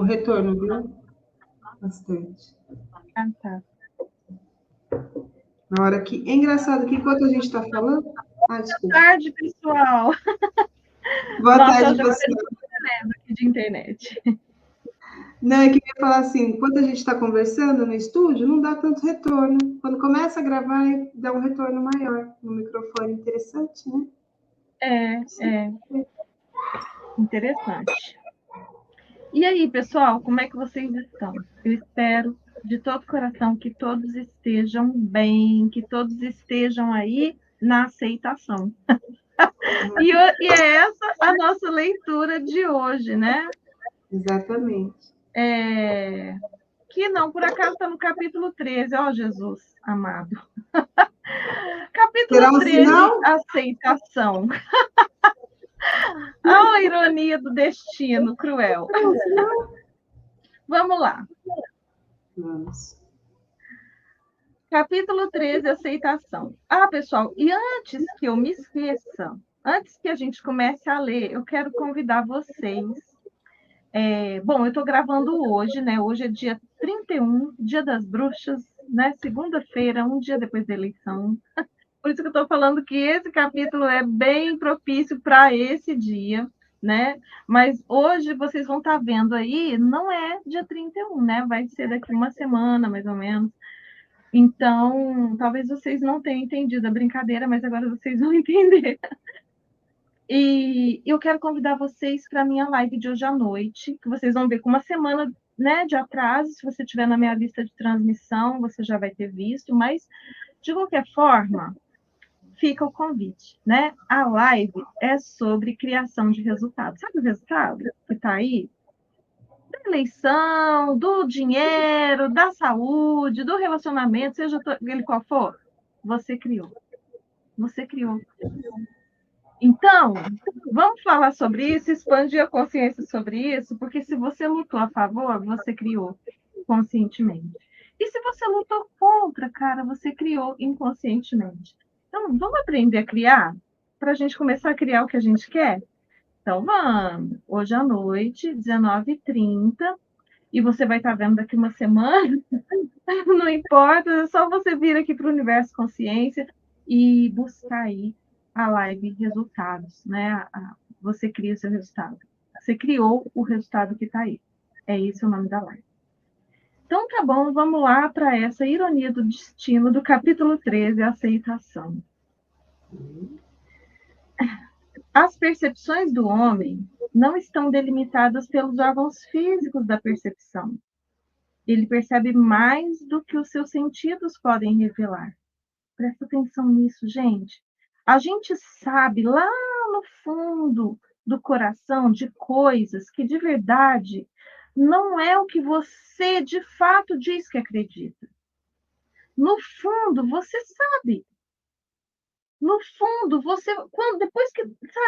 retorno, viu? Bastante. Ah, tá. Na hora que... É engraçado que enquanto a gente está falando... Boa tarde, pessoal. Boa tarde, pessoal. Aqui de internet. Não, é que eu ia falar assim, enquanto a gente está conversando no estúdio, não dá tanto retorno. Quando começa a gravar, dá um retorno maior no microfone. Interessante, né? É. Interessante. E aí, pessoal, como é que vocês estão? Eu espero de todo coração que todos estejam bem, que todos estejam aí na aceitação. E é essa a nossa leitura de hoje, né? Exatamente. Que não, por acaso está no capítulo 13, ó Jesus amado. Capítulo 13, sinal? Aceitação. A ironia do destino cruel. Vamos lá. Vamos. Capítulo 13, aceitação. Ah, pessoal, e antes que eu me esqueça, antes que a gente comece a ler, eu quero convidar vocês. Bom, eu estou gravando hoje, né? Hoje é dia 31, Dia das Bruxas, né? Segunda-feira, um dia depois da eleição. Por isso que eu estou falando que esse capítulo é bem propício para esse dia, né? Mas hoje vocês vão estar vendo aí, não é dia 31, né? Vai ser daqui uma semana, mais ou menos. Então, talvez vocês não tenham entendido a brincadeira, mas agora vocês vão entender. E eu quero convidar vocês para a minha live de hoje à noite, que vocês vão ver com uma semana, né, de atraso. Se você estiver na minha lista de transmissão, você já vai ter visto, mas, de qualquer forma, fica o convite, né? A live é sobre criação de resultados. Sabe o resultado que está aí? Da eleição, do dinheiro, da saúde, do relacionamento, seja ele qual for, você criou. Você criou. Então, vamos falar sobre isso, expandir a consciência sobre isso, porque se você lutou a favor, você criou conscientemente. E se você lutou contra, cara, você criou inconscientemente. Então, vamos aprender a criar para a gente começar a criar o que a gente quer? Então, vamos. Hoje à noite, 19h30, e você vai estar vendo daqui uma semana, não importa, é só você vir aqui para o Universo Consciência e buscar aí a live resultados, né? Você cria o seu resultado. Você criou o resultado que está aí. É esse o nome da live. Então, tá bom, vamos lá para essa ironia do destino do capítulo 13, aceitação. As percepções do homem não estão delimitadas pelos órgãos físicos da percepção. Ele percebe mais do que os seus sentidos podem revelar. Presta atenção nisso, gente. A gente sabe lá no fundo do coração de coisas que de verdade não é o que você de fato diz que acredita. No fundo, você sabe. No fundo, você,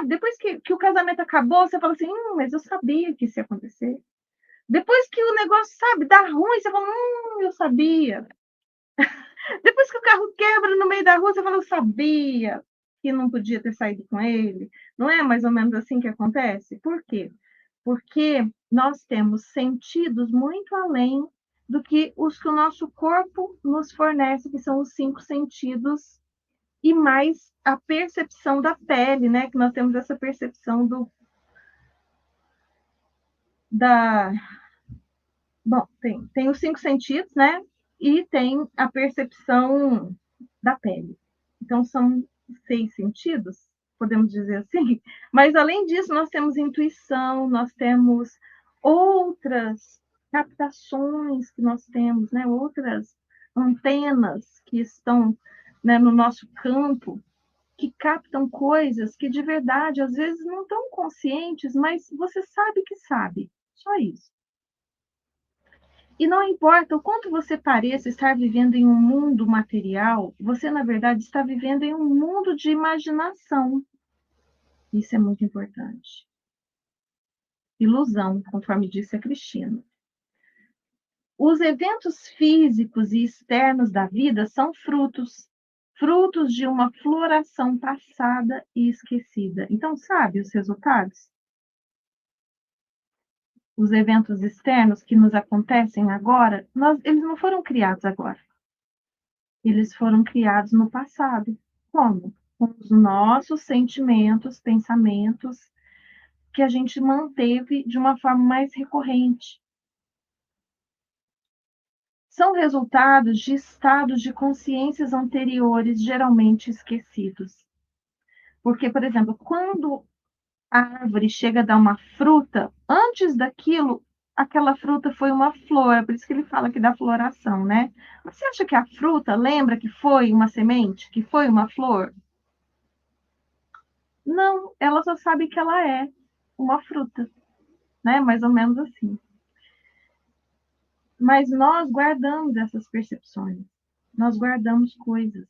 depois que o casamento acabou, você fala assim, mas eu sabia que isso ia acontecer. Depois que o negócio, dá ruim, você fala, eu sabia. Depois que o carro quebra no meio da rua, você fala, eu sabia que não podia ter saído com ele. Não é mais ou menos assim que acontece? Por quê? Porque nós temos sentidos muito além do que os que o nosso corpo nos fornece, que são os 5 sentidos, e mais a percepção da pele, né? Que nós temos essa percepção Bom, tem os 5 sentidos, né? E tem a percepção da pele. Então, são 6 sentidos, podemos dizer assim. Mas, além disso, nós temos intuição, nós temos outras captações que nós temos, né? Outras antenas que estão, né, no nosso campo, que captam coisas que, de verdade, às vezes não estão conscientes, mas você sabe que sabe. Só isso. E não importa o quanto você pareça estar vivendo em um mundo material, você, na verdade, está vivendo em um mundo de imaginação. Isso é muito importante. Ilusão, conforme disse a Cristina. Os eventos físicos e externos da vida são frutos de uma floração passada e esquecida. Então, sabe os resultados? os eventos externos que nos acontecem agora, eles não foram criados agora. Eles foram criados no passado. Como? Com os nossos sentimentos, pensamentos, que a gente manteve de uma forma mais recorrente. São resultados de estados de consciências anteriores, geralmente esquecidos. Porque, por exemplo, quando a árvore chega a dar uma fruta, antes daquilo, aquela fruta foi uma flor, por isso que ele fala que da floração, né? Você acha que a fruta lembra que foi uma semente, que foi uma flor? Não, ela só sabe que ela é uma fruta, né? Mais ou menos assim. Mas nós guardamos essas percepções, nós guardamos coisas.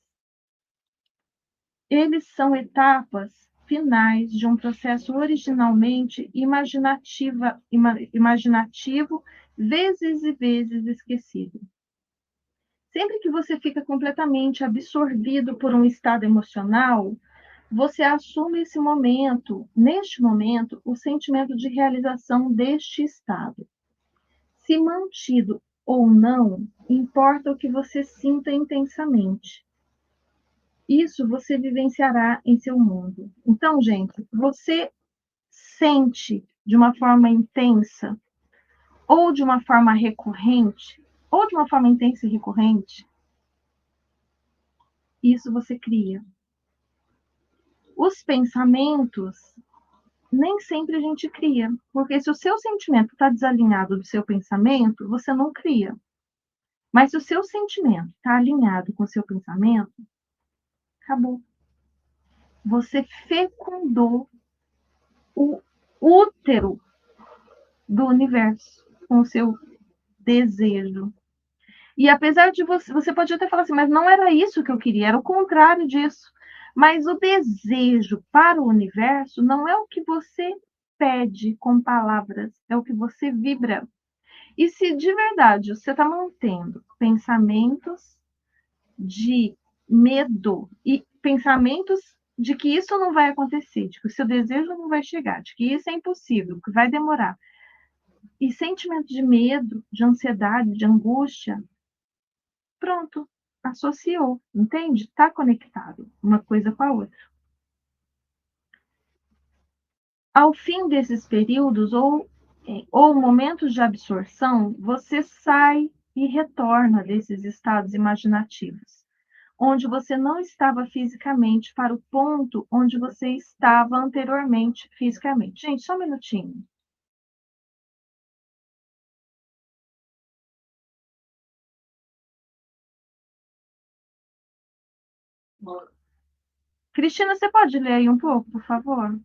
Eles são etapas finais de um processo originalmente imaginativo, vezes e vezes esquecido. Sempre que você fica completamente absorvido por um estado emocional, você assume neste momento, o sentimento de realização deste estado. Se mantido ou não, importa o que você sinta intensamente. Isso você vivenciará em seu mundo. Então, gente, você sente de uma forma intensa, ou de uma forma recorrente, ou de uma forma intensa e recorrente, isso você cria. Os pensamentos, nem sempre a gente cria, porque se o seu sentimento está desalinhado do seu pensamento, você não cria. Mas se o seu sentimento está alinhado com o seu pensamento, acabou. Você fecundou o útero do universo com o seu desejo. E apesar de você pode até falar assim, mas não era isso que eu queria, era o contrário disso. Mas o desejo para o universo não é o que você pede com palavras, é o que você vibra. E se de verdade você está mantendo pensamentos de medo e pensamentos de que isso não vai acontecer, de que o seu desejo não vai chegar, de que isso é impossível, que vai demorar, e sentimento de medo, de ansiedade, de angústia, pronto, associou, entende? Está conectado uma coisa com a outra. Ao fim desses períodos ou momentos de absorção, você sai e retorna desses estados imaginativos, onde você não estava fisicamente para o ponto onde você estava anteriormente fisicamente. Gente, só um minutinho. Cristina, você pode ler aí um pouco, por favor?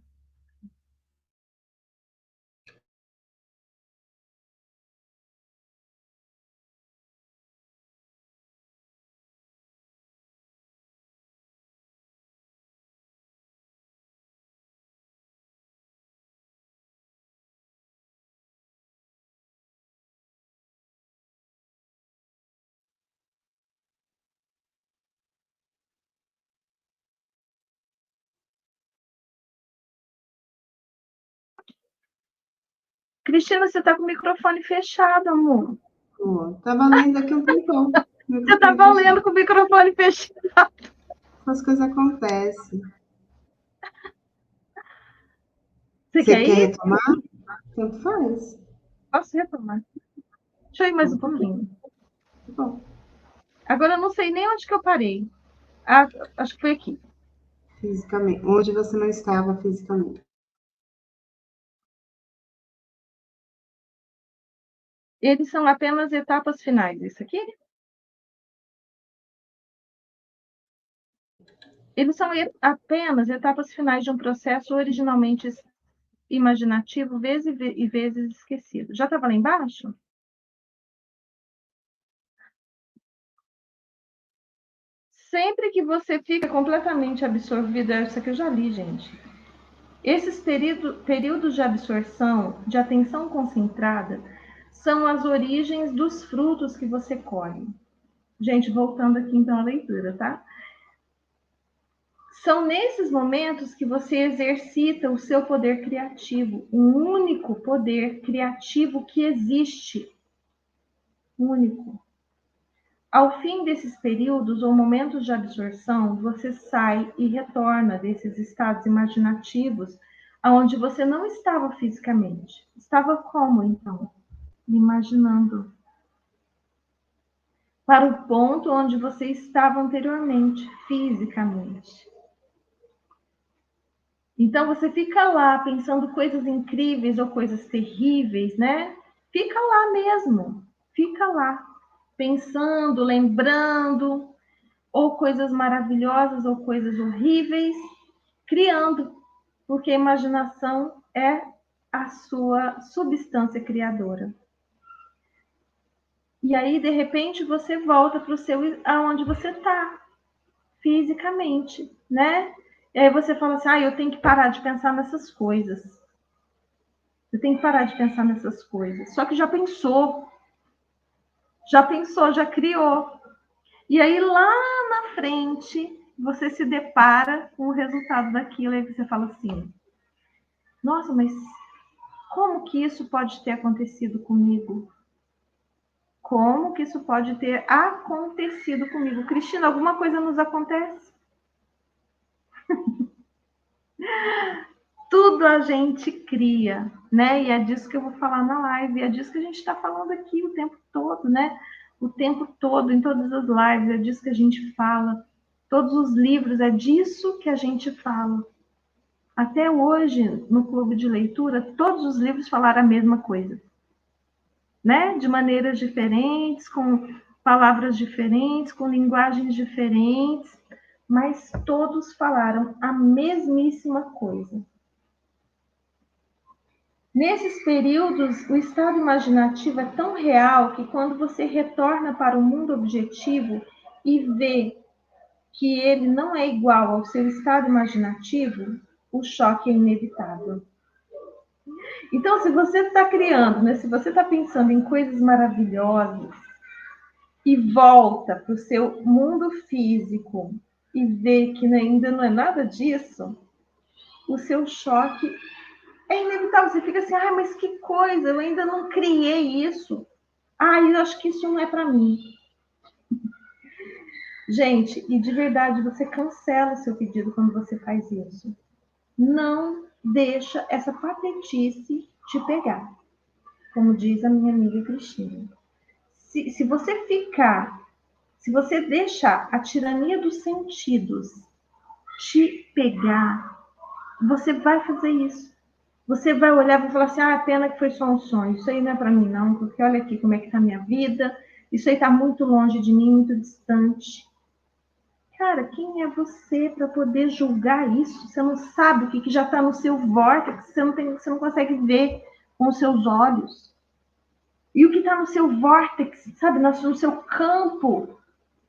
Cristina, você está com o microfone fechado, amor. Estava lendo aqui um tempão. Você estava lendo com o microfone fechado. As coisas acontecem. Você Você quer quer ir? retomar? Tanto faz. Posso retomar. Deixa eu ir mais um pouquinho. Bom. Agora eu não sei nem onde que eu parei. Ah, acho que foi aqui. Fisicamente. Onde você não estava fisicamente. Eles são apenas etapas finais, isso aqui? Eles são apenas etapas finais de um processo originalmente imaginativo, vezes e vezes esquecido. Já estava lá embaixo? Sempre que você fica completamente absorvido, isso aqui eu já li, gente. Esses períodos de absorção, de atenção concentrada, são as origens dos frutos que você colhe. Gente, voltando aqui então à leitura, tá? São nesses momentos que você exercita o seu poder criativo, o único poder criativo que existe. Único. Ao fim desses períodos ou momentos de absorção, você sai e retorna desses estados imaginativos, onde você não estava fisicamente. Estava como, então? Imaginando. Para o ponto onde você estava anteriormente, fisicamente. Então você fica lá pensando coisas incríveis ou coisas terríveis, né? Fica lá mesmo, fica lá, pensando, lembrando, ou coisas maravilhosas ou coisas horríveis, criando, porque a imaginação é a sua substância criadora. E aí, de repente, você volta para o seu, aonde você está, fisicamente, né? E aí você fala assim, eu tenho que parar de pensar nessas coisas. Eu tenho que parar de pensar nessas coisas. Só que já pensou, já criou. E aí, lá na frente, você se depara com o resultado daquilo, e aí você fala assim, nossa, mas como que isso pode ter acontecido comigo? Como que isso pode ter acontecido comigo? Cristina, alguma coisa nos acontece? Tudo a gente cria, né? E é disso que eu vou falar na live, é disso que a gente está falando aqui o tempo todo, né? O tempo todo, em todas as lives, é disso que a gente fala. Todos os livros, é disso que a gente fala. Até hoje, no clube de leitura, todos os livros falaram a mesma coisa, né? De maneiras diferentes, com palavras diferentes, com linguagens diferentes, mas todos falaram a mesmíssima coisa. Nesses períodos, o estado imaginativo é tão real que quando você retorna para o mundo objetivo e vê que ele não é igual ao seu estado imaginativo, o choque é inevitável. Então, se você está criando, né, se você está pensando em coisas maravilhosas e volta para o seu mundo físico e vê que ainda não é nada disso, o seu choque é inevitável. Você fica assim, mas que coisa, eu ainda não criei isso. Eu acho que isso não é para mim. Gente, e de verdade, você cancela o seu pedido quando você faz isso. Não deixa essa patetice te pegar, como diz a minha amiga Cristina. Se você deixar a tirania dos sentidos te pegar, você vai fazer isso. Você vai olhar e vai falar assim, pena que foi só um sonho. Isso aí não é para mim não, porque olha aqui como é que tá a minha vida. Isso aí tá muito longe de mim, muito distante. Cara, quem é você para poder julgar isso? Você não sabe o que já está no seu vórtice, você não consegue ver com os seus olhos. E o que está no seu vórtice, sabe, no seu campo,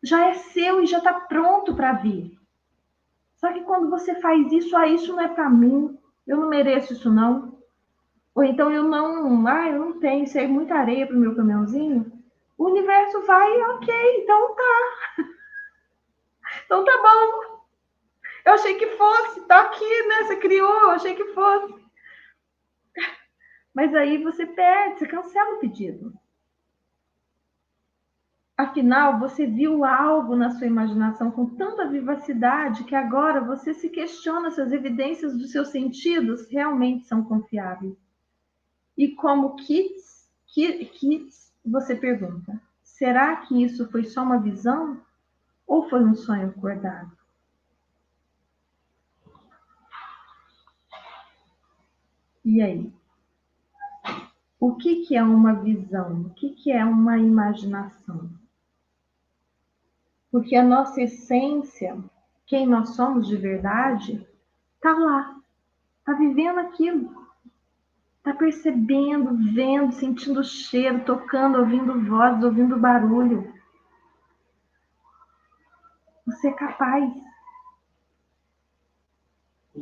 já é seu e já está pronto para vir. Só que quando você faz isso, isso não é para mim, eu não mereço isso não. Ou então eu não tenho, isso aí é muita areia para o meu caminhãozinho. O universo vai, ok, então tá. Então tá bom. Eu achei que fosse, tá aqui, né? Você criou, eu achei que fosse. Mas aí você perde, você cancela o pedido. Afinal, você viu algo na sua imaginação com tanta vivacidade que agora você se questiona se as evidências dos seus sentidos realmente são confiáveis. E como kits, você pergunta, será que isso foi só uma visão ou foi um sonho acordado? E aí? O que é uma visão? O que é uma imaginação? Porque a nossa essência, quem nós somos de verdade, está lá, está vivendo aquilo, está percebendo, vendo, sentindo o cheiro, tocando, ouvindo vozes, ouvindo barulho. Você é capaz.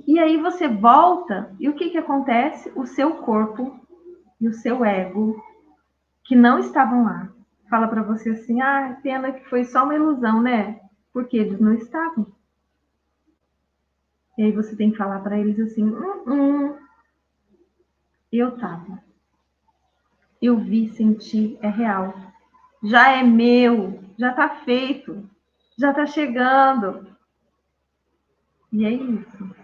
E aí você volta, e o que acontece? O seu corpo e o seu ego, que não estavam lá, fala para você assim, pena que foi só uma ilusão, né? Porque eles não estavam. E aí você tem que falar para eles assim, eu tava. Eu vi, senti, é real. Já é meu, já tá feito, já tá chegando. E é isso.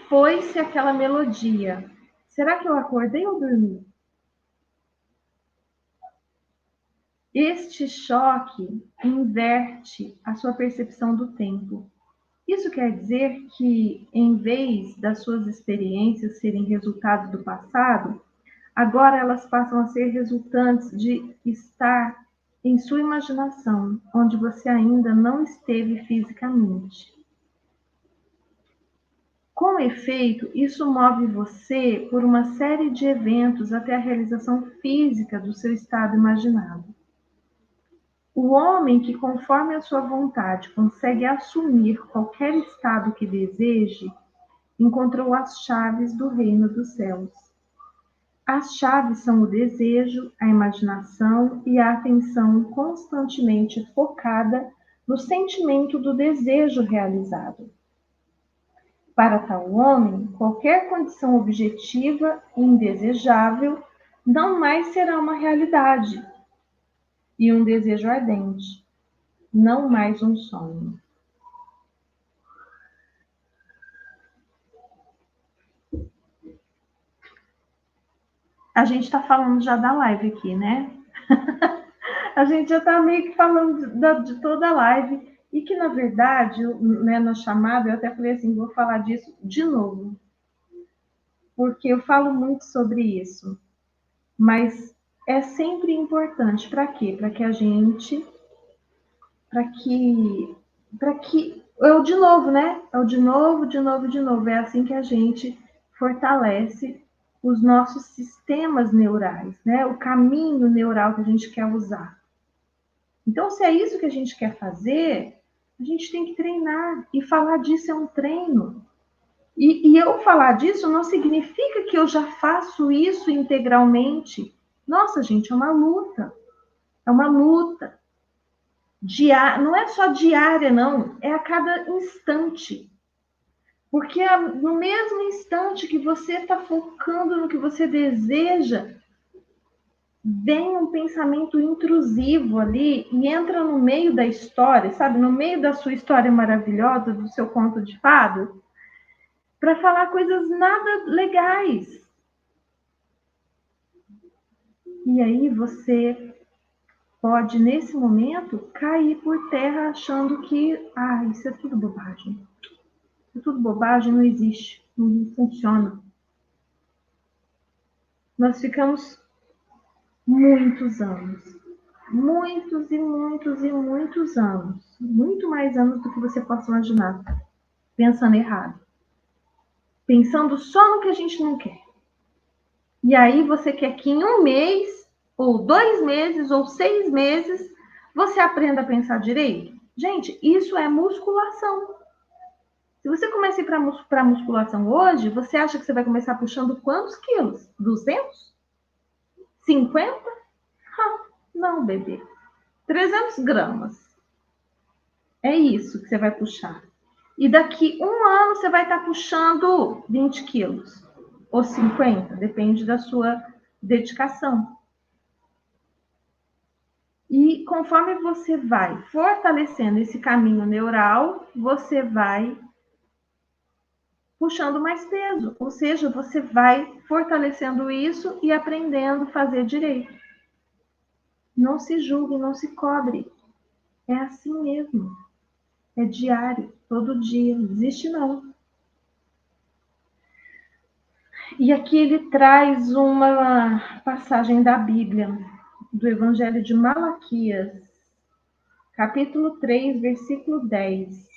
Foi-se aquela melodia. Será que eu acordei ou dormi? Este choque inverte a sua percepção do tempo. Isso quer dizer que, em vez das suas experiências serem resultado do passado, agora elas passam a ser resultantes de estar em sua imaginação, onde você ainda não esteve fisicamente. Com efeito, isso move você por uma série de eventos até a realização física do seu estado imaginado. O homem que, conforme a sua vontade, consegue assumir qualquer estado que deseje, encontrou as chaves do reino dos céus. As chaves são o desejo, a imaginação e a atenção constantemente focada no sentimento do desejo realizado. Para tal homem, qualquer condição objetiva e indesejável não mais será uma realidade, e um desejo ardente, não mais um sonho. A gente está falando já da live aqui, né? A gente já está meio que falando de toda a live, e que, na verdade, né, na chamada, eu até falei assim, vou falar disso de novo, porque eu falo muito sobre isso, mas é sempre importante. Para quê? Para que a gente, é o de novo, né? É o de novo, de novo, de novo. É assim que a gente fortalece os nossos sistemas neurais, né? O caminho neural que a gente quer usar. Então, se é isso que a gente quer fazer, a gente tem que treinar. E falar disso é um treino. E eu falar disso não significa que eu já faço isso integralmente. Nossa, gente, é uma luta. É uma luta. Não é só diária, não. É a cada instante. Porque no mesmo instante que você está focando no que você deseja, vem um pensamento intrusivo ali e entra no meio da história, sabe? No meio da sua história maravilhosa, do seu conto de fadas, para falar coisas nada legais. E aí você pode, nesse momento, cair por terra achando que, isso é tudo bobagem. Isso é tudo bobagem, não existe, não funciona. Nós ficamos muitos anos, muitos e muitos e muitos anos, muito mais anos do que você possa imaginar, pensando errado, pensando só no que a gente não quer. E aí você quer que em 1 mês, ou 2 meses, ou 6 meses, você aprenda a pensar direito? Gente, isso é musculação. Se você começa a ir para musculação hoje, você acha que você vai começar puxando quantos quilos? 200? 50? Não, bebê. 300 gramas. É isso que você vai puxar. E daqui 1 ano você vai estar puxando 20 quilos. Ou 50, depende da sua dedicação. E conforme você vai fortalecendo esse caminho neural, você vai puxando mais peso. Ou seja, você vai fortalecendo isso e aprendendo a fazer direito. Não se julgue, não se cobre. É assim mesmo. É diário, todo dia. Não existe não. E aqui ele traz uma passagem da Bíblia, do Evangelho de Malaquias, capítulo 3, versículo 10.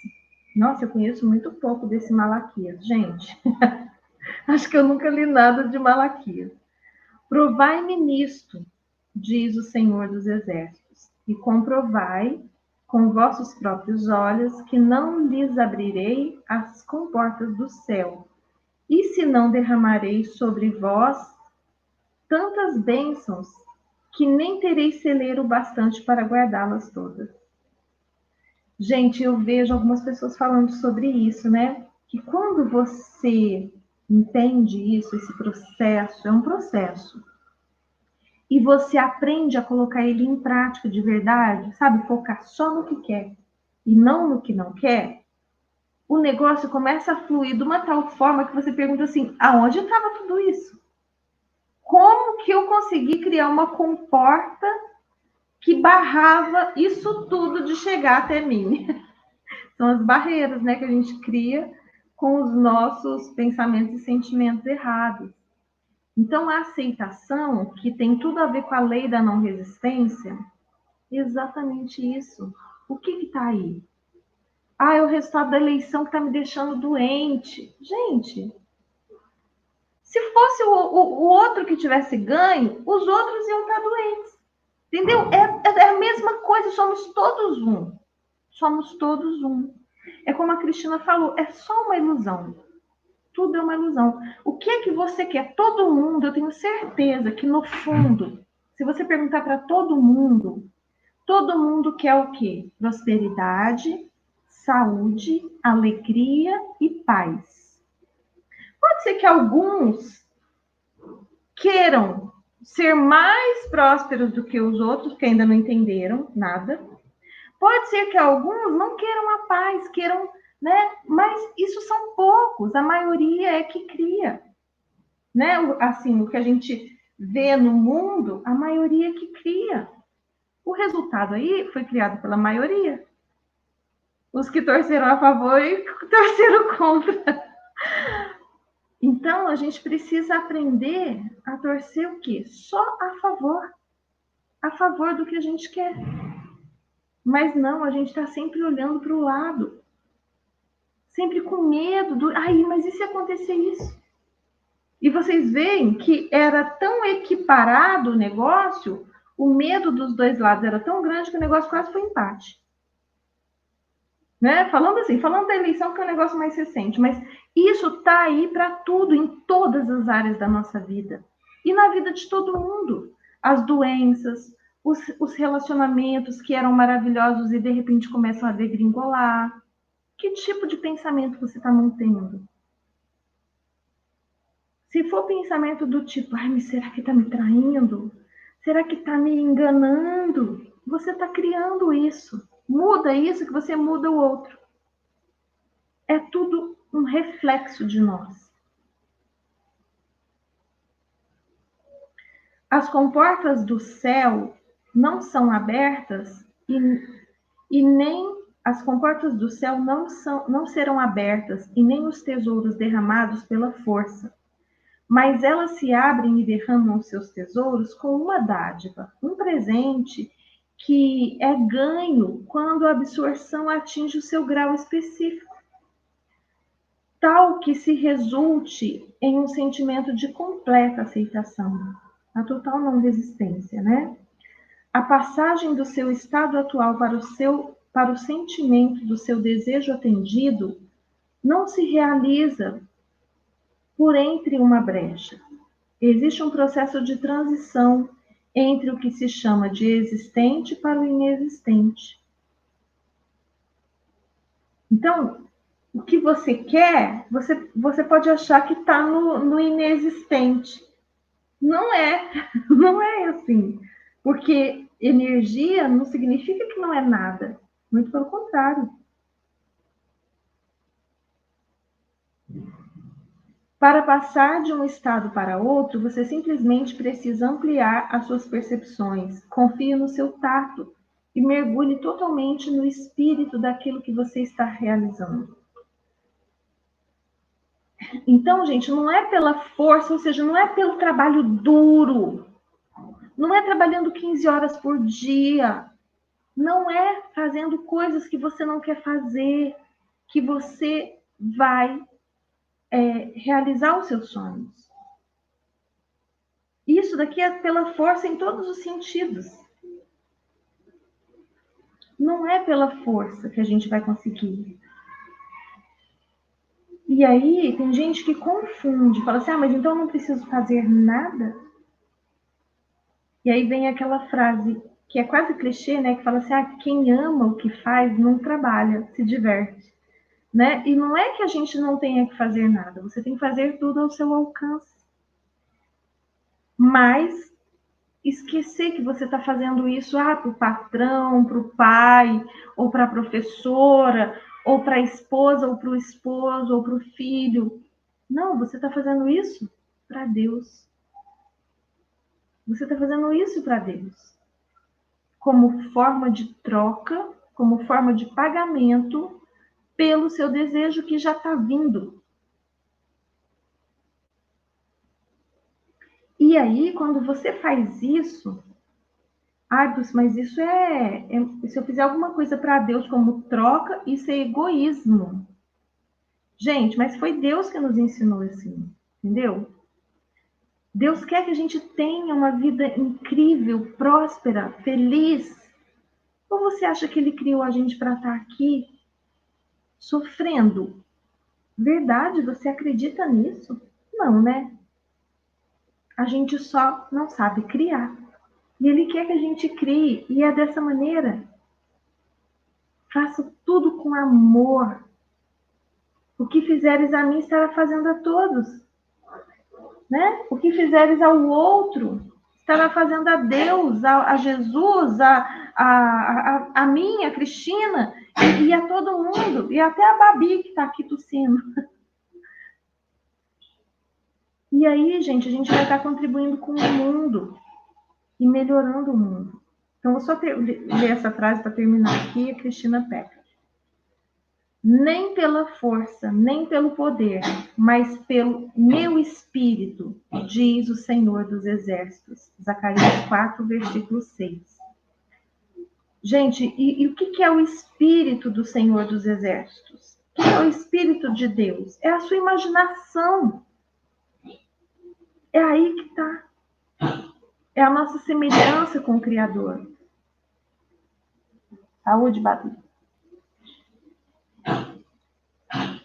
Nossa, eu conheço muito pouco desse Malaquias, gente. Acho que eu nunca li nada de Malaquias. Provai-me nisto, diz o Senhor dos Exércitos, e comprovai com vossos próprios olhos que não lhes abrirei as comportas do céu, e se não derramarei sobre vós tantas bênçãos que nem tereis celeiro bastante para guardá-las todas. Gente, eu vejo algumas pessoas falando sobre isso, né? Que quando você entende isso, esse processo, é um processo, e você aprende a colocar ele em prática de verdade, sabe? Focar só no que quer e não no que não quer, o negócio começa a fluir de uma tal forma que você pergunta assim: aonde estava tudo isso? Como que eu consegui criar uma comporta que barrava isso tudo de chegar até mim? São as barreiras, né, que a gente cria com os nossos pensamentos e sentimentos errados. Então, a aceitação, que tem tudo a ver com a lei da não resistência, é exatamente isso. O que está aí? Ah, é o resultado da eleição que está me deixando doente. Gente, se fosse o outro que tivesse ganho, os outros iam estar doentes. Entendeu? É a mesma coisa, somos todos um. Somos todos um. É como a Cristina falou, é só uma ilusão. Tudo é uma ilusão. O que é que você quer? Todo mundo, eu tenho certeza que no fundo, se você perguntar para todo mundo quer o quê? Prosperidade, saúde, alegria e paz. Pode ser que alguns queiram ser mais prósperos do que os outros, que ainda não entenderam nada. Pode ser que alguns não queiram a paz, queiram, né? Mas isso são poucos, a maioria é que cria, né? Assim, o que a gente vê no mundo, a maioria é que cria. O resultado aí foi criado pela maioria. Os que torceram a favor e torceram contra. Então, a gente precisa aprender a torcer o quê? Só a favor do que a gente quer. Mas não, a gente está sempre olhando para o lado, sempre com medo do, ai, mas e se acontecer isso? E vocês veem que era tão equiparado o negócio, o medo dos dois lados era tão grande que o negócio quase foi empate. Né? Falando da eleição, que é um negócio mais recente, mas isso está aí para tudo, em todas as áreas da nossa vida. E na vida de todo mundo. As doenças, os relacionamentos que eram maravilhosos e de repente começam a degringolar. Que tipo de pensamento você está mantendo? Se for pensamento do tipo, ai, mas será que está me traindo? Será que está me enganando? Você está criando isso. Muda isso que você muda o outro. É tudo um reflexo de nós. As comportas do céu não são abertas e nem as comportas do céu não serão abertas e nem os tesouros derramados pela força, mas elas se abrem e derramam os seus tesouros com uma dádiva, um presente que é ganho quando a absorção atinge o seu grau específico, tal que se resulte em um sentimento de completa aceitação, a total não resistência, né? A passagem do seu estado atual para o sentimento do seu desejo atendido não se realiza por entre uma brecha. Existe um processo de transição entre o que se chama de existente para o inexistente. Então, o que você quer, você pode achar que está no inexistente. Não é, não é assim. Porque energia não significa que não é nada. Muito pelo contrário. Para passar de um estado para outro, você simplesmente precisa ampliar as suas percepções. Confie no seu tato e mergulhe totalmente no espírito daquilo que você está realizando. Então, gente, não é pela força, ou seja, não é pelo trabalho duro, não é trabalhando 15 horas por dia, não é fazendo coisas que você não quer fazer, que você vai realizar os seus sonhos. Isso daqui é pela força em todos os sentidos. Não é pela força que a gente vai conseguir. E aí, tem gente que confunde, fala assim, mas então eu não preciso fazer nada? E aí vem aquela frase que é quase clichê, né? Que fala assim, quem ama o que faz não trabalha, se diverte, né? E não é que a gente não tenha que fazer nada, você tem que fazer tudo ao seu alcance. Mas esquecer que você está fazendo isso para o patrão, para o pai, ou para a professora, ou para a esposa, ou para o esposo, ou para o filho. Não, você está fazendo isso para Deus. Você está fazendo isso para Deus. Como forma de troca, como forma de pagamento pelo seu desejo que já está vindo. E aí, quando você faz isso, mas isso se eu fizer alguma coisa para Deus como troca, isso é egoísmo. Gente, mas foi Deus que nos ensinou assim, entendeu? Deus quer que a gente tenha uma vida incrível, próspera, feliz. Ou você acha que Ele criou a gente para estar aqui sofrendo? Verdade? Você acredita nisso? Não, né? A gente só não sabe criar. E Ele quer que a gente crie, e é dessa maneira. Faça tudo com amor. O que fizeres a mim, estará fazendo a todos. Né? O que fizeres ao outro, estará fazendo a Deus, a Jesus, a mim, a Cristina, e a todo mundo, e até a Babi que está aqui tossindo. E aí, gente, a gente vai estar contribuindo com o mundo e melhorando o mundo. Então, vou só ler essa frase para terminar aqui, a Cristina Peck. Nem pela força, nem pelo poder, mas pelo meu espírito, diz o Senhor dos Exércitos. Zacarias 4, versículo 6. Gente, e o que é o espírito do Senhor dos Exércitos? O que é o espírito de Deus? É a sua imaginação. É aí que está. É a nossa semelhança com o Criador. Saúde, Babi.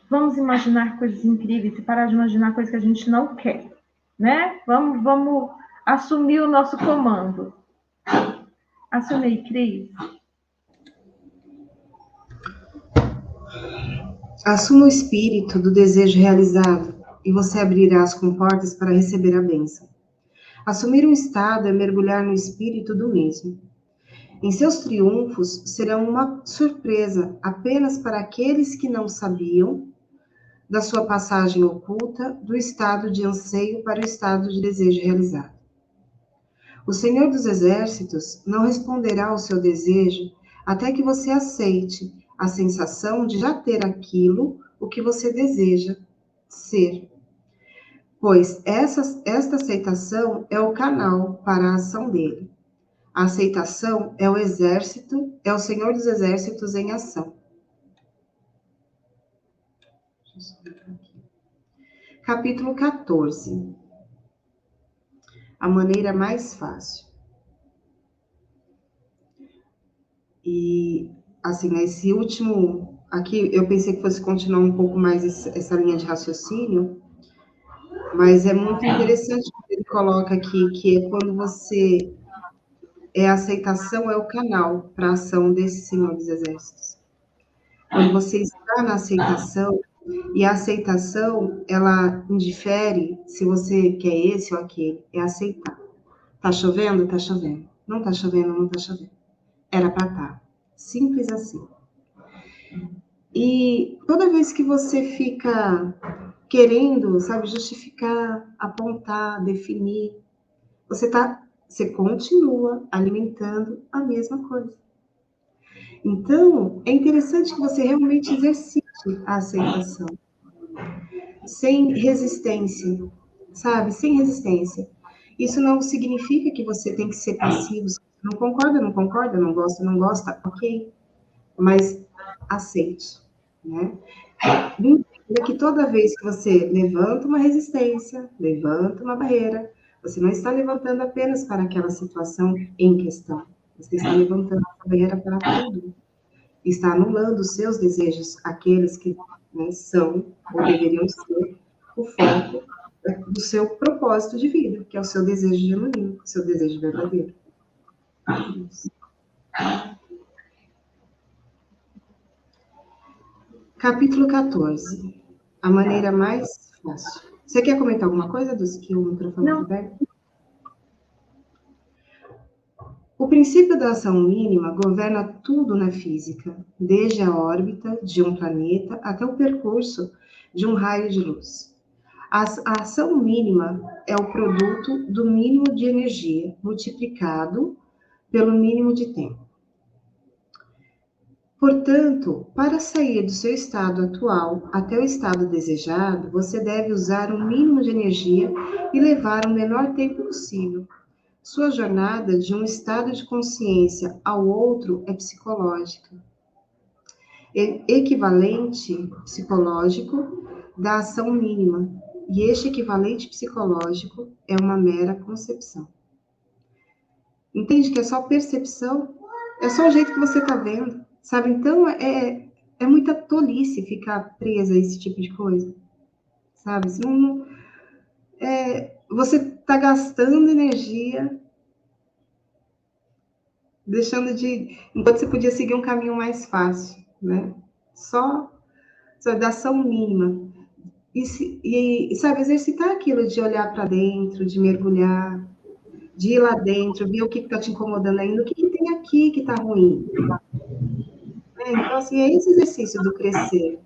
Vamos imaginar coisas incríveis e parar de imaginar coisas que a gente não quer, né? Vamos assumir o nosso comando. Assumei, Cris. Assuma o espírito do desejo realizado e você abrirá as comportas para receber a bênção. Assumir um estado é mergulhar no espírito do mesmo. Em seus triunfos serão uma surpresa apenas para aqueles que não sabiam da sua passagem oculta do estado de anseio para o estado de desejo realizado. O Senhor dos Exércitos não responderá ao seu desejo até que você aceite a sensação de já ter aquilo o que você deseja ser. Pois esta aceitação é o canal para a ação dele. A aceitação é o exército, é o Senhor dos Exércitos em ação. Capítulo 14. A maneira mais fácil. E, assim, esse último... Aqui eu pensei que fosse continuar um pouco mais essa linha de raciocínio, mas é muito interessante o que ele coloca aqui, que é quando você... a aceitação é o canal para a ação desse Senhor dos Exércitos. Quando você está na aceitação, e a aceitação, ela indifere se você quer esse ou aquele, é aceitar. Tá chovendo? Tá chovendo. Não tá chovendo? Não tá chovendo. Era para estar. Simples assim. E toda vez que você fica querendo, sabe, justificar, apontar, definir, você continua alimentando a mesma coisa. Então, é interessante que você realmente exercite a aceitação. Sem resistência, sabe? Sem resistência. Isso não significa que você tem que ser passivo. Não concorda, não concorda, não gosta, não gosta, ok. Mas aceite, né? Entenda que toda vez que você levanta uma resistência, levanta uma barreira, você não está levantando apenas para aquela situação em questão. Você está levantando a barreira para tudo. Está anulando os seus desejos, aqueles que, né, são ou deveriam ser o foco do seu propósito de vida, que é o seu desejo genuíno, o seu desejo verdadeiro. Capítulo 14. A maneira mais fácil. Você quer comentar alguma coisa dos que o microfone está aberto? O princípio da ação mínima governa tudo na física, desde a órbita de um planeta até o percurso de um raio de luz. A ação mínima é o produto do mínimo de energia multiplicado pelo mínimo de tempo. Portanto, para sair do seu estado atual até o estado desejado, você deve usar o mínimo de energia e levar o menor tempo possível. Sua jornada de um estado de consciência ao outro é psicológica. Equivalente psicológico da ação mínima. E este equivalente psicológico é uma mera concepção. Entende que é só percepção? É só o jeito que você está vendo, sabe? Então, é muita tolice ficar presa a esse tipo de coisa, sabe? Você está gastando energia, deixando de... Enquanto você podia seguir um caminho mais fácil, né? Só da ação mínima. E, sabe, exercitar aquilo de olhar para dentro, de mergulhar, de ir lá dentro, ver o que está te incomodando ainda, o que tem aqui que está ruim. Então, assim, é esse exercício do crescer.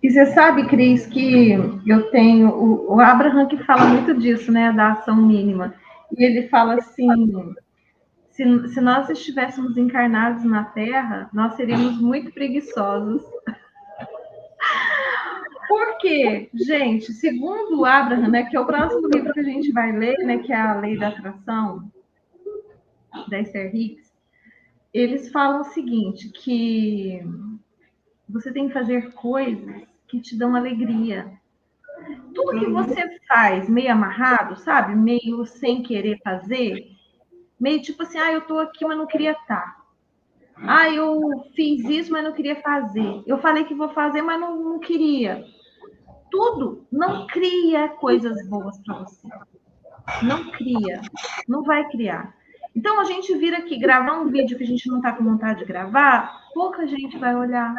E você sabe, Cris, que eu tenho... O Abraham que fala muito disso, né? Da ação mínima. E ele fala assim... Se nós estivéssemos encarnados na Terra, nós seríamos muito preguiçosos. Por quê? Gente, segundo o Abraham, né, que é o próximo livro que a gente vai ler, né, que é a Lei da Atração, da Esther Hicks, eles falam o seguinte, que você tem que fazer coisas que te dão alegria. Tudo que você faz meio amarrado, sabe? Meio sem querer fazer, meio tipo assim, eu tô aqui, mas não queria estar. Eu fiz isso, mas não queria fazer. Eu falei que vou fazer, mas não queria. Tudo não cria coisas boas para você. Não cria. Não vai criar. Então, a gente vir aqui gravar um vídeo que a gente não está com vontade de gravar, pouca gente vai olhar.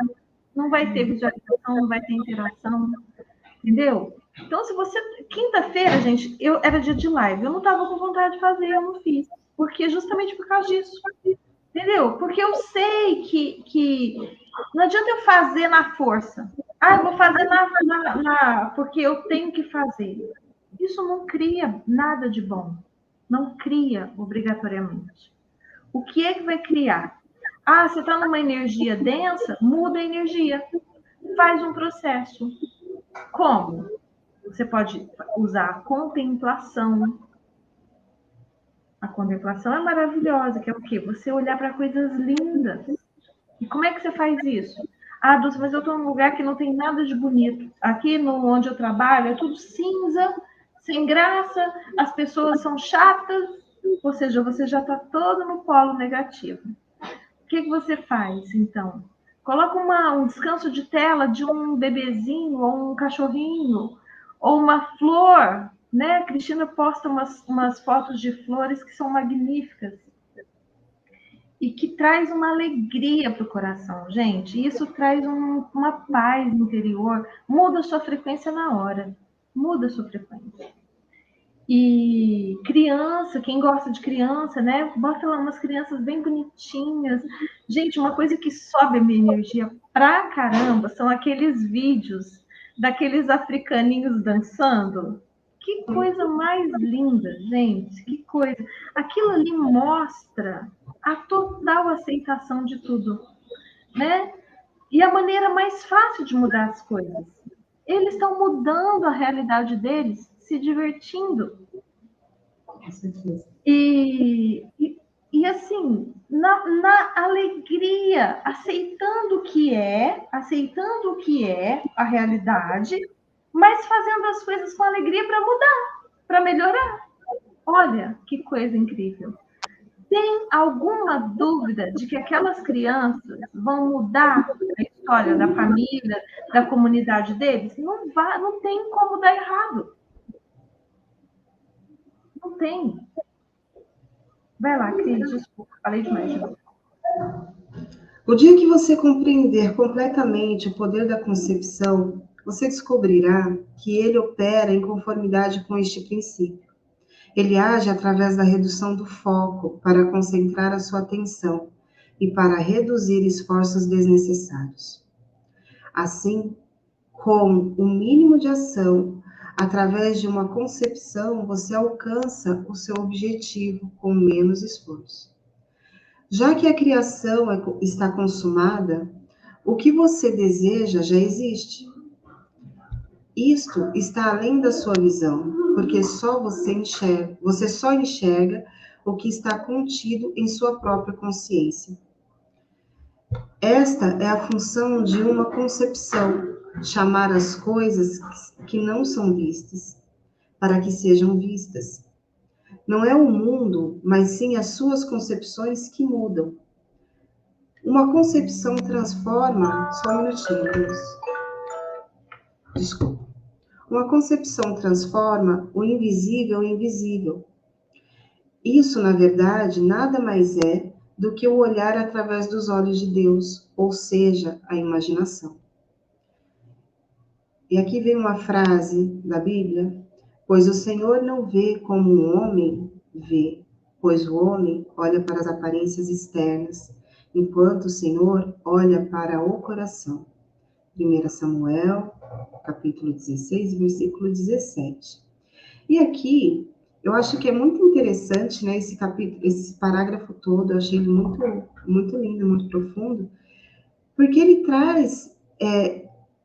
Não vai ter visualização, não vai ter interação. Entendeu? Então, se você... Quinta-feira, gente, era dia de live. Eu não estava com vontade de fazer, eu não fiz. Porque justamente por causa disso. Entendeu? Porque eu sei que não adianta eu fazer na força. Eu vou fazer porque eu tenho que fazer. Isso não cria nada de bom. Não cria obrigatoriamente. O que é que vai criar? Você está numa energia densa? Muda a energia. Faz um processo. Como? Você pode usar a contemplação. A contemplação é maravilhosa, que é o quê? Você olhar para coisas lindas. E como é que você faz isso? Dulce, mas eu estou num lugar que não tem nada de bonito. Aqui onde eu trabalho é tudo cinza, sem graça, as pessoas são chatas, ou seja, você já está todo no polo negativo. O que você faz, então? Coloca um descanso de tela de um bebezinho, ou um cachorrinho, ou uma flor, né? A Cristina posta umas fotos de flores que são magníficas e que traz uma alegria para o coração, gente. Isso traz uma paz interior, muda a sua frequência na hora, muda a sua frequência. E criança, quem gosta de criança, né? Bota lá umas crianças bem bonitinhas. Gente, uma coisa que sobe a minha energia pra caramba são aqueles vídeos daqueles africaninhos dançando. Que coisa mais linda, gente, que coisa. Aquilo ali mostra a total aceitação de tudo, né? E a maneira mais fácil de mudar as coisas. Eles estão mudando a realidade deles, se divertindo. E assim, na alegria, aceitando o que é a realidade, mas fazendo as coisas com alegria para mudar, para melhorar. Olha que coisa incrível. Tem alguma dúvida de que aquelas crianças vão mudar a história da família, da comunidade deles? Não tem como dar errado. Não tem. Vai lá, Cris, desculpa, falei demais de novo. O dia que você compreender completamente o poder da concepção, você descobrirá que ele opera em conformidade com este princípio. Ele age através da redução do foco para concentrar a sua atenção e para reduzir esforços desnecessários. Assim, com o mínimo de ação, através de uma concepção, você alcança o seu objetivo com menos esforço. Já que a criação está consumada, o que você deseja já existe. Isto está além da sua visão, porque você só enxerga o que está contido em sua própria consciência. Esta é a função de uma concepção, chamar as coisas que não são vistas, para que sejam vistas. Não é o mundo, mas sim as suas concepções que mudam. Uma concepção transforma. Só um minutinho, Deus. Desculpa. Uma concepção transforma o invisível em visível. Isso, na verdade, nada mais é do que o olhar através dos olhos de Deus, ou seja, a imaginação. E aqui vem uma frase da Bíblia: pois o Senhor não vê como um homem vê, pois o homem olha para as aparências externas, enquanto o Senhor olha para o coração. 1 Samuel, capítulo 16, versículo 17. E aqui, eu acho que é muito interessante, né, esse parágrafo todo, eu achei ele muito lindo, muito profundo, porque ele traz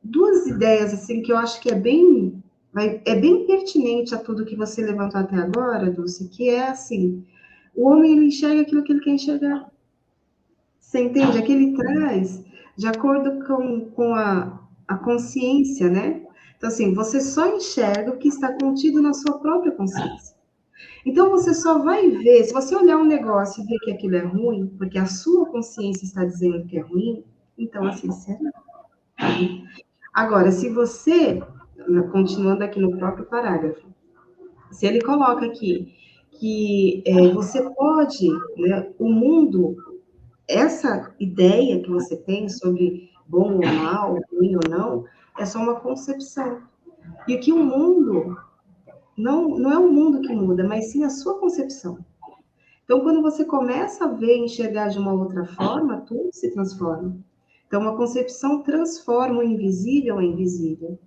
duas ideias, assim, que eu acho que é bem pertinente a tudo que você levantou até agora, Dulce, que é assim, o homem, ele enxerga aquilo que ele quer enxergar. Você entende? É que ele traz de acordo com a consciência, né? Então, assim, você só enxerga o que está contido na sua própria consciência. Então, você só vai ver, se você olhar um negócio e ver que aquilo é ruim, porque a sua consciência está dizendo que é ruim, então, assim, será? Agora, se você, continuando aqui no próprio parágrafo, se ele coloca aqui que você pode, né, o mundo, essa ideia que você tem sobre bom ou mal, ruim ou não, é só uma concepção. E que o mundo não é o mundo que muda, mas sim a sua concepção. Então, quando você começa a ver e enxergar de uma outra forma, tudo se transforma. Então, uma concepção transforma o invisível em visível.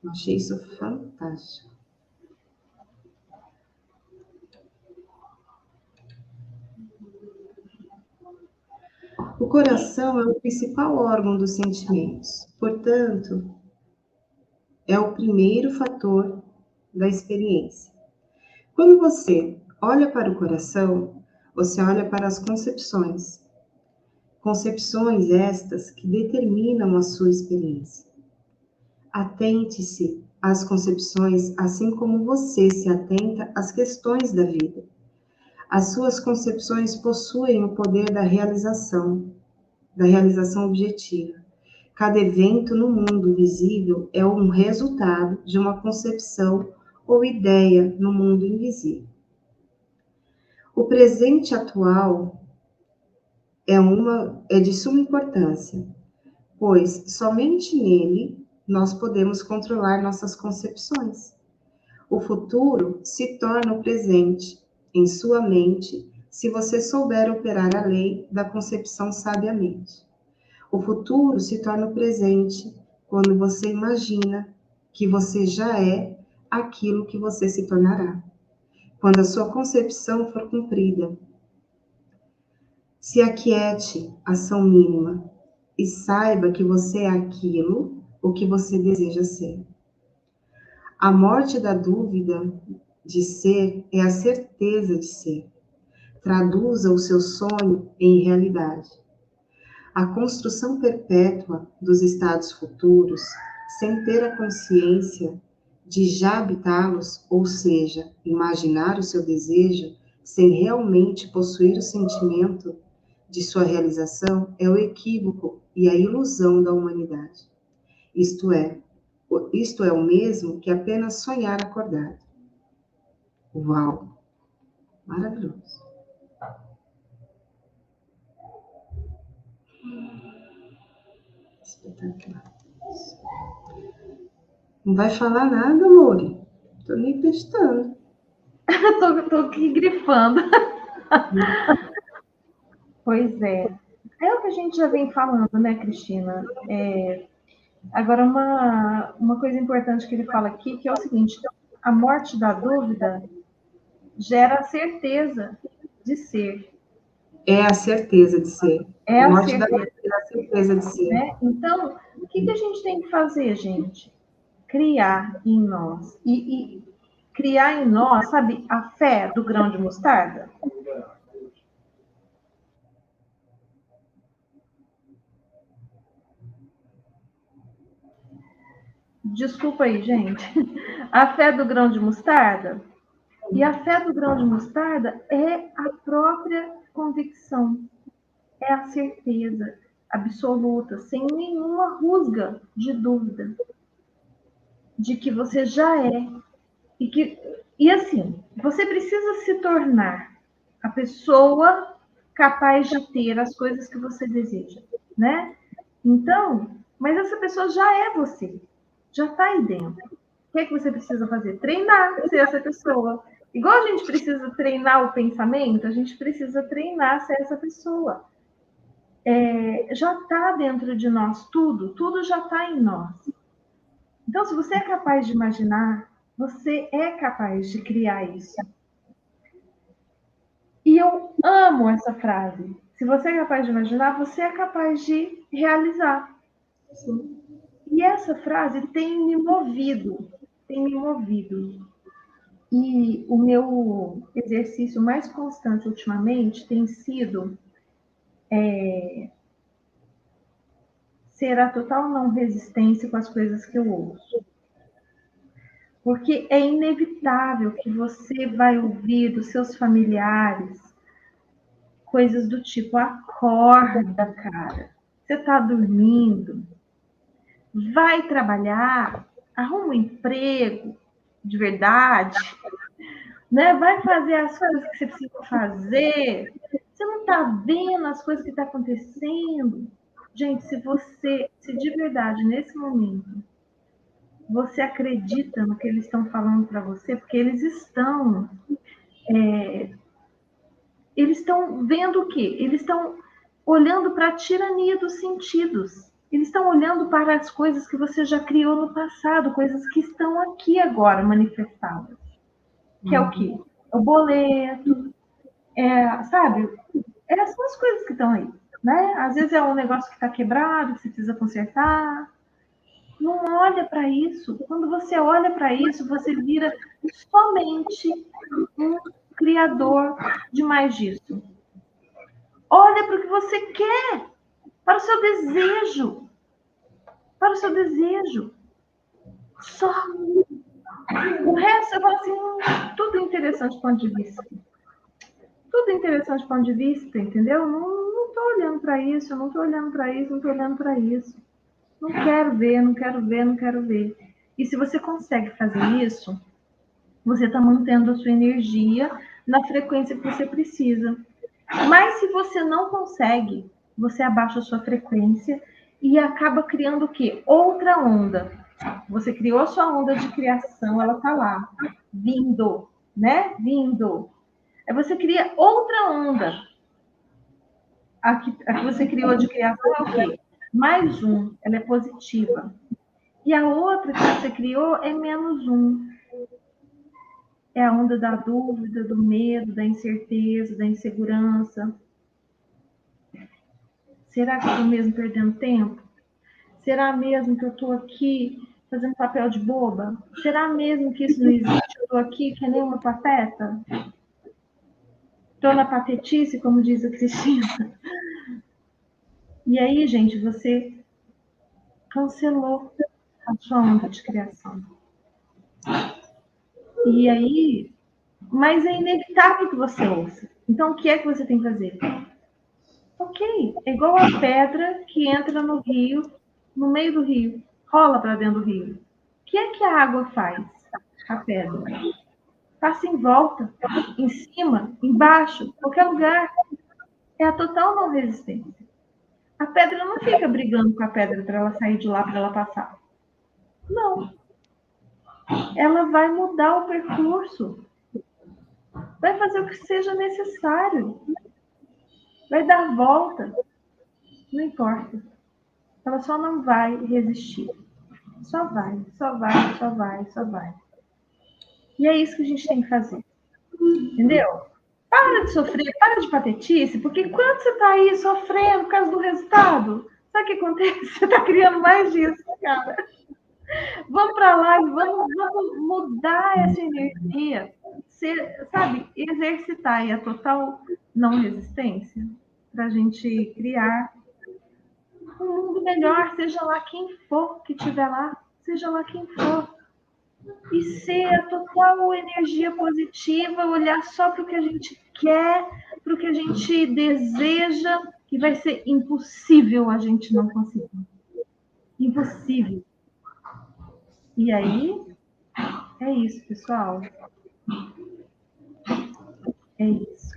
Eu achei isso fantástico. O coração é o principal órgão dos sentimentos, portanto, é o primeiro fator da experiência. Quando você olha para o coração, você olha para as concepções. Concepções estas que determinam a sua experiência. Atente-se às concepções, assim como você se atenta às questões da vida. As suas concepções possuem o poder da realização objetiva. Cada evento no mundo visível é um resultado de uma concepção ou ideia no mundo invisível. O presente atual é de suma importância, pois somente nele nós podemos controlar nossas concepções. O futuro se torna o presente em sua mente se você souber operar a lei da concepção sabiamente. O futuro se torna o presente quando você imagina que você já é aquilo que você se tornará. Quando a sua concepção for cumprida, se aquiete, ação mínima, e saiba que você é aquilo o que você deseja ser. A morte da dúvida de ser é a certeza de ser. Traduza o seu sonho em realidade. A construção perpétua dos estados futuros, sem ter a consciência de já habitá-los, ou seja, imaginar o seu desejo, sem realmente possuir o sentimento de sua realização, é o equívoco e a ilusão da humanidade. Isto é o mesmo que apenas sonhar acordado. Uau! Maravilhoso. Espetacular. Não vai falar nada, amor? Tô nem testando. Tô aqui grifando. Pois é. É o que a gente já vem falando, né, Cristina? Agora, uma coisa importante que ele fala aqui, que é o seguinte: a morte da dúvida gera a certeza de ser. É a certeza de ser. É A a morte da certeza, vida é a certeza de ser. né? Então, o que a gente tem que fazer, gente? Criar em nós. E criar em nós, sabe, a fé do grão de mostarda? Desculpa aí, gente. A fé do grão de mostarda. E a fé do grão de mostarda é a própria convicção, é a certeza absoluta, sem nenhuma rusga de dúvida, de que você já é. E assim, você precisa se tornar a pessoa capaz de ter as coisas que você deseja, né? Então, mas essa pessoa já é você, já está aí dentro. O que é que você precisa fazer? Treinar ser essa pessoa. Igual a gente precisa treinar o pensamento, a gente precisa treinar ser essa pessoa. Já está dentro de nós tudo já está em nós. Então, se você é capaz de imaginar, você é capaz de criar isso. E eu amo essa frase. Se você é capaz de imaginar, você é capaz de realizar. E essa frase tem me movido. E o meu exercício mais constante ultimamente tem sido ser a total não resistência com as coisas que eu ouço. Porque é inevitável que você vai ouvir dos seus familiares coisas do tipo: acorda, cara, você está dormindo, vai trabalhar, arruma um emprego de verdade, né? Vai fazer as coisas que você precisa fazer. Você não está vendo as coisas que estão acontecendo? Gente, se de verdade, nesse momento, você acredita no que eles estão falando para você, porque eles estão vendo o quê? Eles estão olhando para a tirania dos sentidos. Eles estão olhando para as coisas que você já criou no passado, coisas que estão aqui agora manifestadas. Que é o quê? O boleto, sabe? São as coisas que estão aí, né? Às vezes é um negócio que está quebrado, que você precisa consertar. Não olha para isso. Quando você olha para isso, você vira somente um criador de mais disso. Olha para o que você quer, para o seu desejo. Para o seu desejo. Só. O resto, você fala assim, tudo interessante do ponto de vista. Tudo interessante do ponto de vista, entendeu? Não estou olhando para isso, não estou olhando para isso, não estou olhando para isso. Não quero ver, não quero ver, não quero ver. E se você consegue fazer isso, você está mantendo a sua energia na frequência que você precisa. Mas se você não consegue, você abaixa a sua frequência e acaba criando o quê? Outra onda. Você criou a sua onda de criação, ela está lá, vindo, né? Vindo. Aí você cria outra onda. A que você criou de criação é o quê? Mais um, ela é positiva. E a outra que você criou é menos um. É a onda da dúvida, do medo, da incerteza, da insegurança. Será que eu estou mesmo perdendo tempo? Será mesmo que eu estou aqui fazendo papel de boba? Será mesmo que isso não existe? Eu estou aqui que nem uma pateta? Estou na patetice, como diz a Cristina. E aí, gente, você cancelou a sua onda de criação. E aí, mas é inevitável que você ouça. Então, o que é que você tem que fazer? Ok, é igual a pedra que entra no rio, no meio do rio, rola para dentro do rio. O que é que a água faz? A pedra. passa em volta, em cima, embaixo, qualquer lugar. É a total não resistência. A pedra não fica brigando com a pedra para ela sair de lá, para ela passar. Não. Ela vai mudar o percurso. Vai fazer o que seja necessário. Vai dar volta. Não importa. Ela só não vai resistir. Só vai, só vai, só vai, só vai. E é isso que a gente tem que fazer. Entendeu? Para de sofrer, para de patetice, porque quando você está aí sofrendo por causa do resultado, sabe o que acontece? Você está criando mais disso, cara. Vamos para lá e vamos mudar essa energia. Sabe, exercitar aí a total não resistência para a gente criar um mundo melhor, seja lá quem for que estiver lá, seja lá quem for. E ser a total energia positiva, olhar só para o que a gente quer, para o que a gente deseja, que vai ser impossível a gente não conseguir. Impossível. E aí, é isso, pessoal. É isso.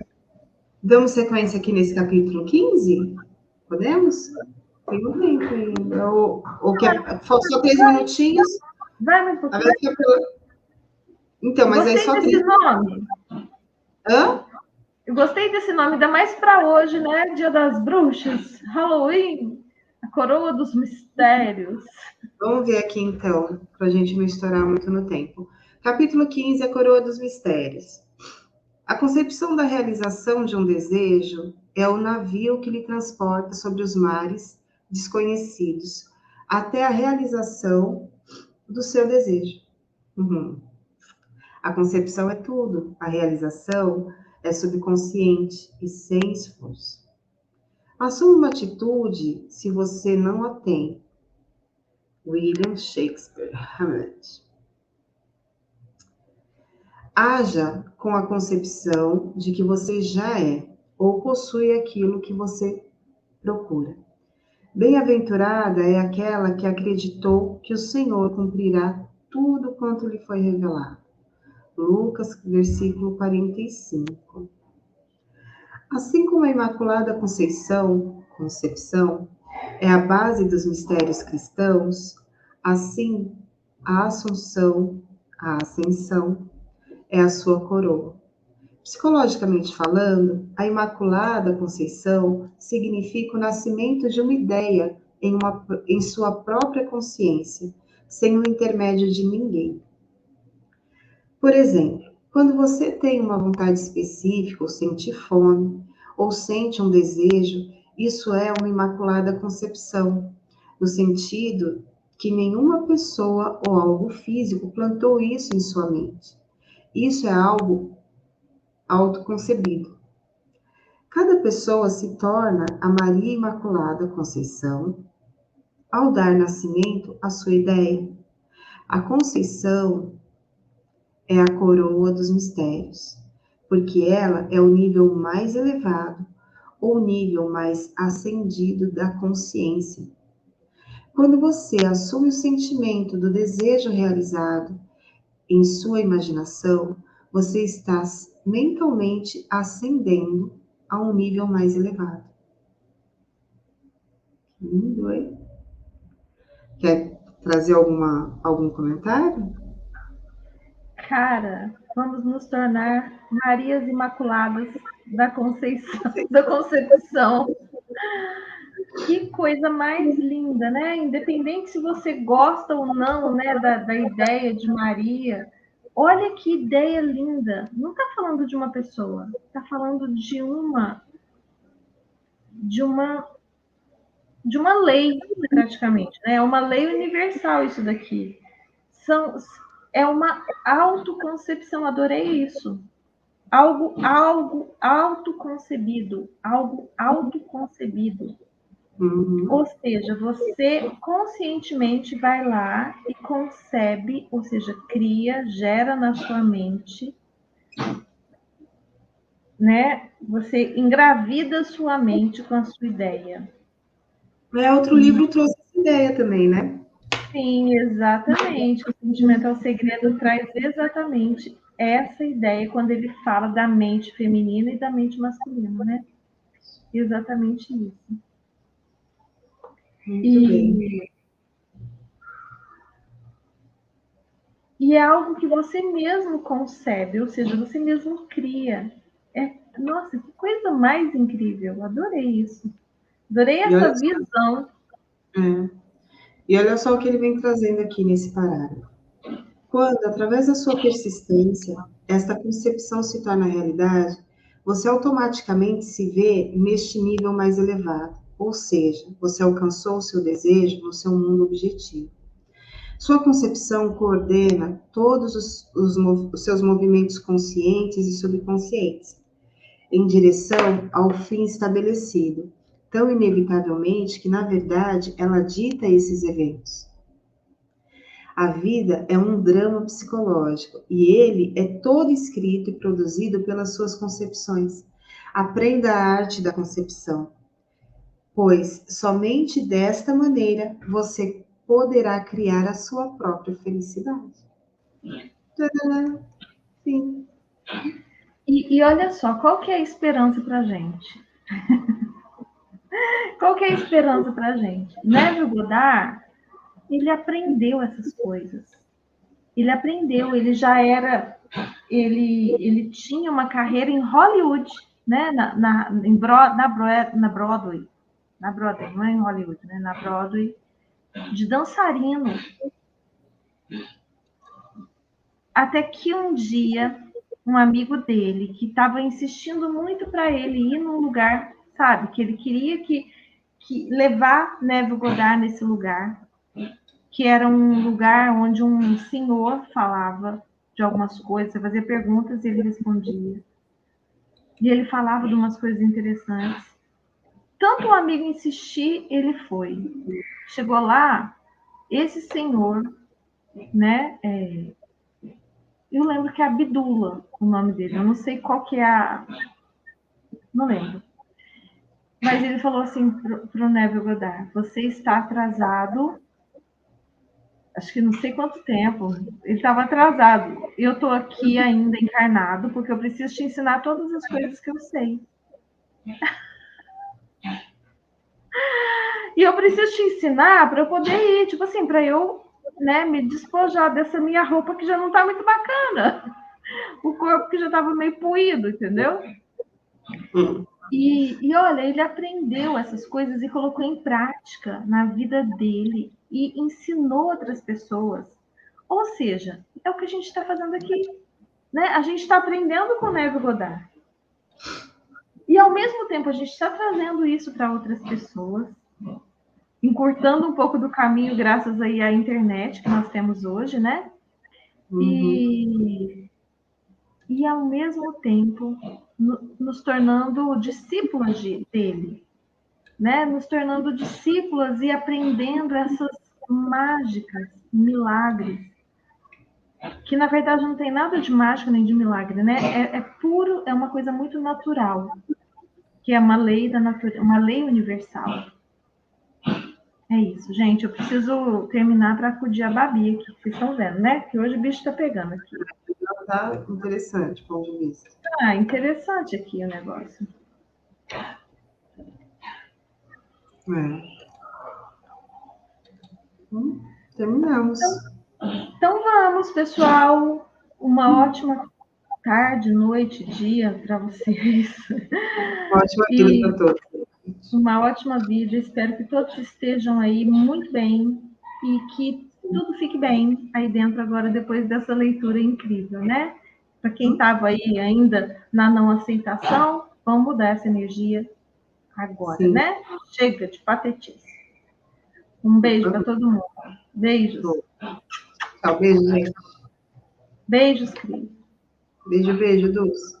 Damos sequência aqui nesse capítulo 15? Podemos? Tem um tempo ainda. Ou quer, só 3 minutinhos? Vai mais um pouquinho. Então, mas aí só 3. Gostei desse nome. Hã? Eu gostei desse nome, ainda mais para hoje, né? Dia das Bruxas, Halloween, a coroa dos mistérios. Vamos ver aqui, então, para a gente não estourar muito no tempo. Capítulo 15, a coroa dos mistérios. A concepção da realização de um desejo é o navio que lhe transporta sobre os mares desconhecidos até a realização do seu desejo. Uhum. A concepção é tudo, a realização é subconsciente e sem esforço. Assuma uma atitude se você não a tem. William Shakespeare, Hamlet. Haja com a concepção de que você já é ou possui aquilo que você procura. Bem-aventurada é aquela que acreditou que o Senhor cumprirá tudo quanto lhe foi revelado. Lucas, versículo 45. Assim como a Imaculada Concepção é a base dos mistérios cristãos, assim a Assunção, a Ascensão, é a sua coroa. Psicologicamente falando, a Imaculada Conceição significa o nascimento de uma ideia em sua própria consciência, sem o intermédio de ninguém. Por exemplo, quando você tem uma vontade específica, ou sente fome, ou sente um desejo, isso é uma Imaculada Concepção, no sentido que nenhuma pessoa ou algo físico plantou isso em sua mente. Isso é algo autoconcebido. Cada pessoa se torna a Maria Imaculada Conceição ao dar nascimento à sua ideia. A Conceição é a coroa dos mistérios, porque ela é o nível mais elevado ou nível mais ascendido da consciência. Quando você assume o sentimento do desejo realizado em sua imaginação, você está mentalmente ascendendo a um nível mais elevado. Lindo, hein? Quer trazer algum comentário? Cara, vamos nos tornar Marias Imaculadas da Concepção. Que coisa mais linda, né? Independente se você gosta ou não, né, da ideia de Maria. Olha que ideia linda. Não está falando de uma pessoa, está falando de uma lei, praticamente, né? É uma lei universal isso daqui. É uma autoconcepção, adorei isso. Algo autoconcebido, algo autoconcebido. Ou seja, você conscientemente vai lá e concebe, ou seja, cria, gera na sua mente, né? Você engravida sua mente com a sua ideia. Outro livro trouxe essa ideia também, né? Sim, exatamente. O Sentimento é o Segredo traz exatamente essa ideia quando ele fala da mente feminina e da mente masculina, né? Exatamente isso. Muito bem. E é algo que você mesmo concebe, ou seja, você mesmo cria. Nossa, que coisa mais incrível! Adorei isso. Adorei essa visão. E olha só o que ele vem trazendo aqui nesse parágrafo. Quando, através da sua persistência, esta concepção se torna realidade, você automaticamente se vê neste nível mais elevado, ou seja, você alcançou o seu desejo no seu mundo objetivo. Sua concepção coordena todos os seus movimentos conscientes e subconscientes, em direção ao fim estabelecido, tão inevitavelmente que, na verdade, ela dita esses eventos. A vida é um drama psicológico e ele é todo escrito e produzido pelas suas concepções. Aprenda a arte da concepção, pois somente desta maneira você poderá criar a sua própria felicidade. Tadã! Sim. E olha só, qual que é a esperança para a gente? Qual que é a esperança para a gente? Neville Goddard, ele aprendeu essas coisas. Ele aprendeu, ele já era... Ele tinha uma carreira em Hollywood, né? Na Broadway. Na Broadway, não é em Hollywood, né? Na Broadway, de dançarino. Até que um dia, um amigo dele, que estava insistindo muito para ele ir num lugar, sabe? Que ele queria que levar Neville Goddard nesse lugar, que era um lugar onde um senhor falava de algumas coisas, você fazia perguntas e ele respondia. E ele falava de umas coisas interessantes. Tanto o amigo insistir, ele foi. Chegou lá, esse senhor, né? Eu lembro que é Abdullah, o nome dele. Eu não sei qual que é a... Não lembro. Mas ele falou assim pro Neville Goddard: você está atrasado, acho que não sei quanto tempo. Ele estava atrasado. Eu estou aqui ainda encarnado porque eu preciso te ensinar todas as coisas que eu sei. E eu preciso te ensinar para eu poder ir, tipo assim, para eu, né, me despojar dessa minha roupa que já não está muito bacana. O corpo que já estava meio puído, entendeu? E olha, ele aprendeu essas coisas e colocou em prática na vida dele e ensinou outras pessoas. Ou seja, é o que a gente está fazendo aqui, né? A gente está aprendendo com o Neville Goddard. E ao mesmo tempo a gente está trazendo isso para outras pessoas, encurtando um pouco do caminho graças aí à internet que nós temos hoje, né? E ao mesmo tempo nos tornando discípulas dele, né? Nos tornando discípulas e aprendendo essas mágicas, milagres, que na verdade não tem nada de mágico nem de milagre, né? É puro, é uma coisa muito natural, que é uma lei da natureza, uma lei universal. É isso, gente. Eu preciso terminar para acudir a Babi aqui, vocês estão vendo, né? Que hoje o bicho está pegando aqui. Tá interessante o ponto de vista. Interessante aqui o negócio. Terminamos. Então vamos, pessoal. Uma ótima tarde, noite, dia para vocês. Ótima vida para todos. Uma ótima vida. Espero que todos estejam aí muito bem e que tudo fique bem aí dentro agora, depois dessa leitura incrível, né? Para quem estava aí ainda na não aceitação, vamos mudar essa energia agora, Sim. né? Chega de patetice. Um beijo para todo mundo. Beijos. Tchau, beijo, gente. Beijos, Cris. Beijo, Dulce.